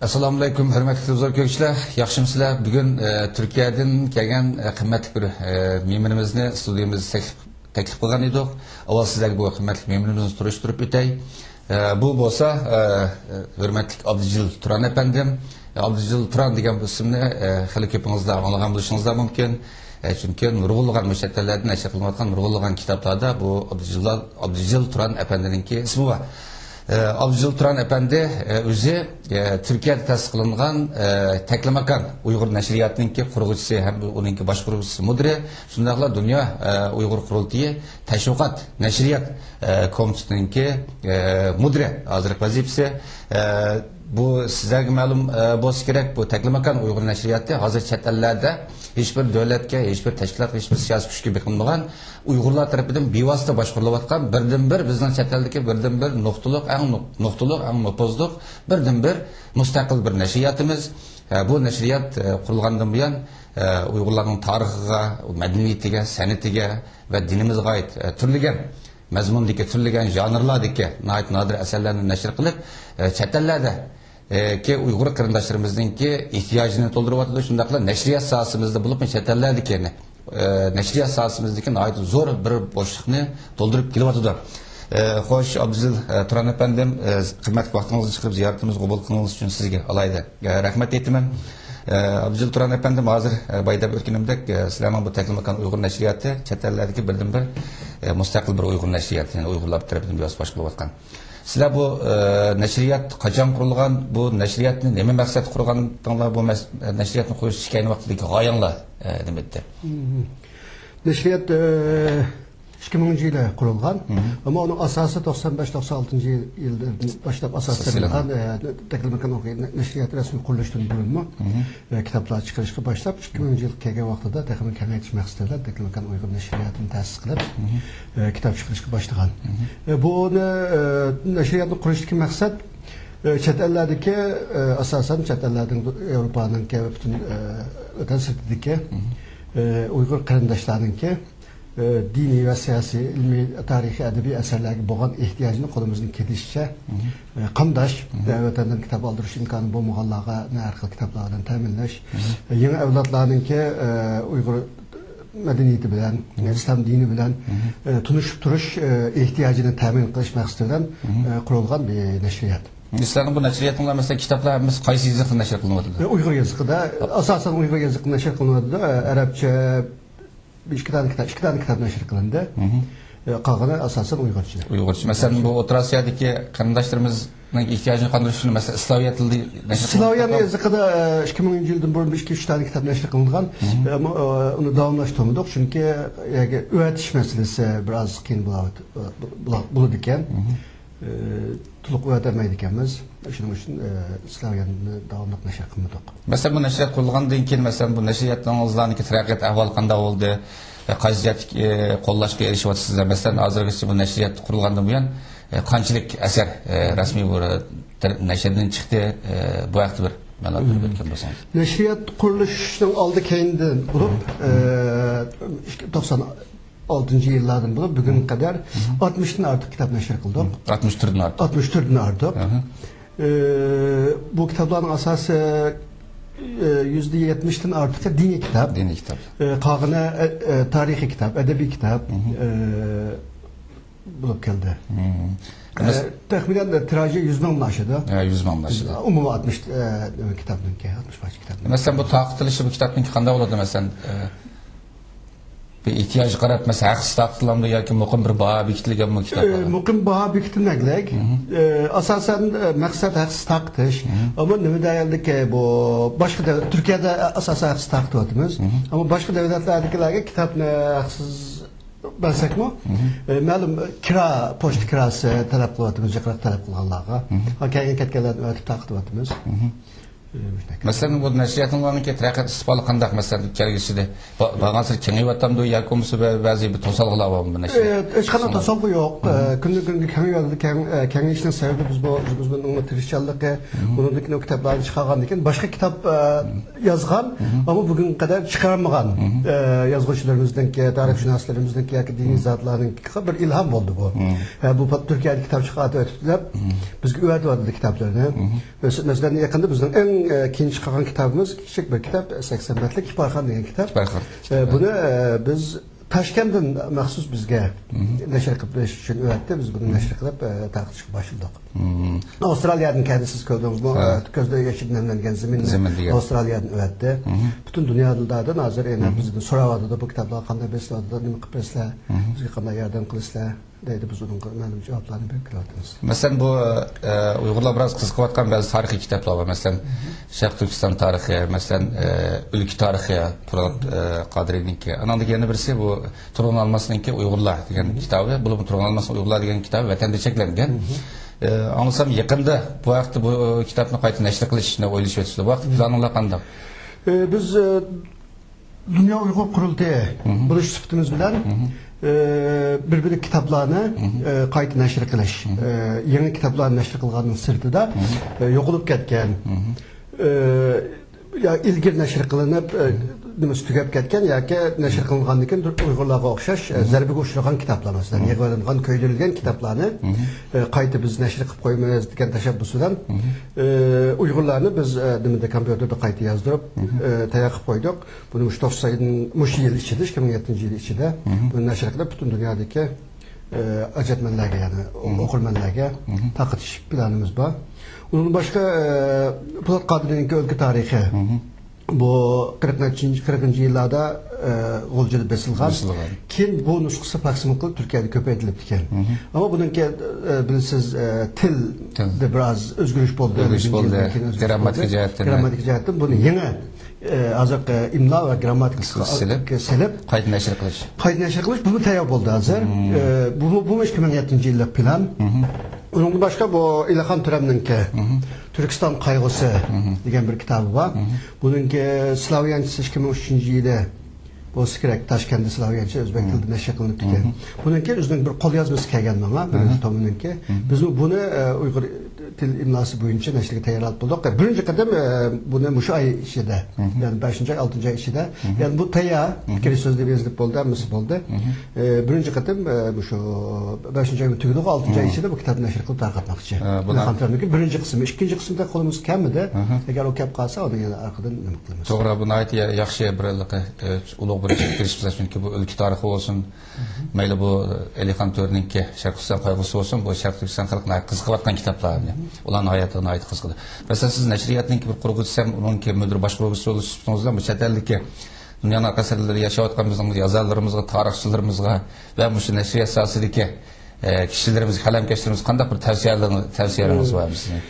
Assalomu alaykum, hurmatli tuzokchilar. Yaxshimsizlar? Bugun Turkiyadan kelgan qimmatli bir me'morimizni studiyamizga taklif qilgan edik. Avval sizlarga bu qimmatli me'morimizni turishtirib o'tay. Bu bo'lsa hurmatli Abdujil Turan apandim. Abdujil Turan degan bu ismni xili ko'pingizlar anglagan bo'lishingizlar mumkin. Chunki nurg'unlagan mushattalardan nashr qilinayotgan nurg'unlagan kitoblarda bu Abdujil Turan apandininki ismi bor. Abdujil Turan Efendi o'zi Turkiyada tasdiqlangan Taklamakan Uyg'ur nashriyatining qurg'uvchisi ham uningki boshqaruvchisi mudiri, shundaqla dunyo Uyg'ur qurultiyi tashviqot nashriyat komitetining mudiri hozirgi vazifasi. Bu sizlarga ma'lum bo'lsa kerak, bu Taklamakan Uyg'ur nashriyati hozir chet ellarda hech bir davlatga, hech bir tashkilotga, hech bir siyosiy kuchga beqilmagan Uyg'urlar tomonidan bevosita boshqarilayotgan birdan-bir bizning chet eldagi birdan-bir nuqtaliq, eng nopozliq birdan-bir mustaqil bir nashriyatimiz. Bu nashriyat qurilgandan buyon Uyg'urlarning tarixiga, madaniyatiga, san'atiga va dinimizga oid turligan mazmundagi, turligan janrlardagi nodir asarlarni nashr qilib, chet ellarda ki Uyg'ur qarindoshlarimizninki ehtiyojini to'ldiryapti. Shundaqla nashriyat sohasimizda bo'lib, chet ellardagi nashriyat sohasimizdagi zo'r bir bo'shliqni to'ldirib kelyapti. Xo'sh, Abdujil Turan apandim, qimmatli vaqtingizni chiqarib ziyoratimizni qabul qilganingiz uchun sizga alayda rahmat aytaman. Abdujil Turan apandim, hozir bayda o'tganimdek sizlarning bu Taklamakan Uyg'ur nashriyati chet ellardagi birdan-bir mustaqil bir Uyg'ur nashriyati, ya'ni Uyg'urlar tomonidan biroz boshqalayotgan. Sizlar bu nashriyat qachon qurilgan, bu nashriyatni nima maqsad qurganinglar, bu nashriyatni qo'yish hikoyani vaqtidagi g'oyanglar nima edi? Nashriyat 2000-yilda qurilgan, ammo uning asosi 95-96-yildan boshlab asoslangan Taklamakan Uyg'ur nashriyati rasmiy qurilishdan bo'linma kitoblar chiqarishga boshlab 2000-yil kelgan vaqtida texnik kengaytirish maqsadida Taklamakan Uyg'ur nashriyatini ta'sis qilib kitob chiqarishga boshlagan. Bu nashriyatni qurishdagi maqsad chet ellardagi asosan chet ellarning Yevropaning butun o'tan sirtidagi Uyg'ur qarindoshlariningki diniy va siyosiy, ilmiy, tarixiy, adabiy asarlarga bo'lgan ehtiyojini qo'limizdan kelishicha qamdash, vatandan kitob oldirish imkoni bo'lmaganlarga har xil kitoblardan ta'minlash, yangi avlodlarningki Uyg'ur madaniyati bilan, islom dini bilan tunishib turish ehtiyojini ta'min qilish maqsadidan qurilgan bir nashriyat. Sizlarning bu nashriyatlar mesela kitoblarimiz qaysi yozda nashr qilinadi? Uyg'ur yozig'ida, asosan Uyg'ur yozig'ida nashr qilinadi. Arabcha ikki tane kitap nashr qilindi. Qolgani asosan Uyg'urcha. Uyg'urcha. Masalan, bu O'rta Osiyodagi qarindoshlarimizning ehtiyojini qondirishni, masalan, Slaviyat tilida nashr qilingan. Slaviyat yozig'ida 2000-yildan burun 2-3 tane kitap nashr qilingan. Ammo uni davomlashtirmadik, chunki o'rgatish masalasi biroz qiyin bo'ladi ekan. To'liq o'rgatmaydi ekanmiz. Shuning uchun Slaviyatni davomli nashr qilmadik. Masalan, bu nashriyat qurilgandan keyin, masalan, bu nashriyatlarning taraqqiyot ahvoli qanday bo'ldi? Qaysi qo'llashga erishyapsizlar? Masalan, hozirgacha bu nashriyat qurilgandan buyon qanchalik asar rasmiy nashrdan chiqdi? Bu haqda bir ma'lumot berib o'tgan bo'lsangiz. Nashriyat qurilishining oldi keyindan bo'lib 96-yillardan bo'lib bugunga qadar 60 dan ortiq kitob nashr qildik. 64 dan ortiq. 64 dan ortiq. Bu kitoblarning asosi %70 dan ortiq diniy kitob. Diniy kitob. Qolgani tarixiy kitob, adabiy kitob bo'lib keldi. Taxminan tiraji 100 mingdan oshadi. 100 mingdan oshadi. Umuman 60 kitobdan keyin 60 kitobdan. Masalan, bu taqdirlishi bu kitobning qanday bo'ladi? Masalan, bir ihtiyoji qarab, mesela haqsiz taqdirlanma yoki muqim bir baho bekitilgan kitoblar. Muqim baho bekitilmagan. Asosan maqsad haqsiz taqdish. Ammo nima deyildiki, bu boshqa Turkiyada asosan haqsiz taqdiryapmiz. Ammo boshqa davlatlardagilarga kitobni haqsiz bilsakmi, ma'lum pochta kirasi talab qilyapmiz, jiqroq talab qilganlarga. Kelgan ketganlarni o'tib taqdiryapmiz. Mesela bu nəşriyyatın olanınki tərəqqət istifadlı qandaq məsələn gəlgisidir. Bağansır kengeyip atamdı ya konusu bazı bir tosalgılar var mı nəşriyyat? Hiç kadar tosalgı yok. Günlük kengeyişinin sebebi biz bunun tirişçalığı, bunun kitaplarını çıkargan başka kitap yazgan ama bugün kadar çıkarmagan yazgıçlarımızdan ki, tarihşünaslarımızdan ki, dini zatlarının bir ilham oldu bu. Bu Türkiye'de kitap çıkardı biz güvende vardı kitaplarını. Mesela yakında bizden en ikinci çıkan kitabımız küçük bir kitap 80 metrelik Kiparxan degan kitap. Bunu biz Toshkentdan maxsus bizga nashr qilib berish uchun o'tdi. Biz buni nashr qilib tarqatishga boshladik. Avstraliyadan kendisiz ko'rdingizmi? Ko'zda yashirinlangan zaminni Avstraliyadan o'tdi. Butun dunyoda hozir yana bizdan so'rayotdi bu kitoblar qanday beriladi, nima qilib bersizlar, bizga qanday yordam qilasizlar deydi. Biz uning ma'lum javoblarini berib kelyapmiz. Masalan bu Uyg'urlar biroz qiziqayotgan ba'zi tarixiy kitoblar bor. Masalan Sharq Turkiston tarixi, masalan Ülke tarixi, Turat Qadiriyniki. Anandagi yana birisi bu Turg'un Almasninki Uyg'urlar degan kitobi. Bu Turg'un Almasning Uyg'urlar degan kitobi vatanda cheklangan. Anlasam yaqinda bu vaqtda bu kitobni qayta nashr qilishni o'ylashyapsiz. Bu vaqt planinglar qanday? Biz Dünya Uyghur Qurultayı buluş sifatimiz bilan bir kitaplarını qayta nashr qilish, yangi kitaplarni nashr qilganning sirtida yo'qolib ketgan ya ilgir nashr qilinib nimasi tugab ketgan yoki nashr qilingandan keyin Uyg'urlarga o'xshash zarbaga uchragan kitaplar masalan yig'ilgan ko'ydirilgan kitaplarni qayta biz nashr qilib qo'ymaymiz degan tashabbus bilan Uyg'urlarni biz nimada kompyuterda qayta yozdirib tayyor qilib qo'ydik. Buni mush yil ichida 2007 yil ichida buni nashr qilib butun dunyodagi ajatmanlarga ya'ni o'qirmanlarga taqatish planimiz bor. Onun başka Polat Qadiriyniki O'lka tarixi bu 40. yıllarda G'o'ljada besilgan. Keyin bu nusxasi maksimum Türkiye'de ko'paytirilib ketgan. Ama bununki bilsiz tilda biroz o'zgarish bo'ldi. Grammatik jihatdan buni yana azaq imlo va grammatik silib qayta nashr qilish. Bu tayyor bo'ldi hozir. Bu 2007 yillik plan. Onun başka bu İlhan Türem'ninki Türkistan Kaygısı degan bir kitabı var. Bununki Slavyanchasi 2003 yilda bo'lsa kerak Toshkentda Slavyancha o'zbek tilida nashr qilinib ketgan. Bununki o'zining bir qo'lyozmasi kelgan menga, birinchi tominiki. Biz buni Uyg'ur til imlosi bo'yicha nashrga tayyorlab bo'ldik. Birinchi qadam buni mush oy ichida, ya'ni 5-oy, 6-oy ichida, ya'ni bu tayyor fikr so'zlab yozilib bo'ldi, hammasi bo'ldi. Birinchi qadam shu 5-oy tugadi, 6-oy ichida bu kitobni nashr qilib tarqatmoqchi. Buning birinchi qismi, ikkinchi qismida qo'limiz kamida, agar u kelib qolsa, uni yana orqadan nima qilamiz. To'g'ri, buni ayt yaxshi bir ulug' bir kirishimiz chunki bu o'lka tarixi bo'lsin, mayli bu Elixon To'rninki Sharq Turkiston qayg'usi bo'lsin, bu Sharq Turkiston xalqining qiziqayotgan kitoblarni, ularning hayotini ayt qiziqdi. Masalan, siz nashriyatning bir qurg'uvchisi ham, uningki mudir boshqaruvchisi bo'lishingizdan bu chet ellikka dunyoning asarlarida yashayotgan bizning yozarlarimizga, tarixchilarimizga va shu nashriyat sohasidagi kishilarimiz, qalamkashlarimiz qanday bir tavsiyalarimiz bor sizning?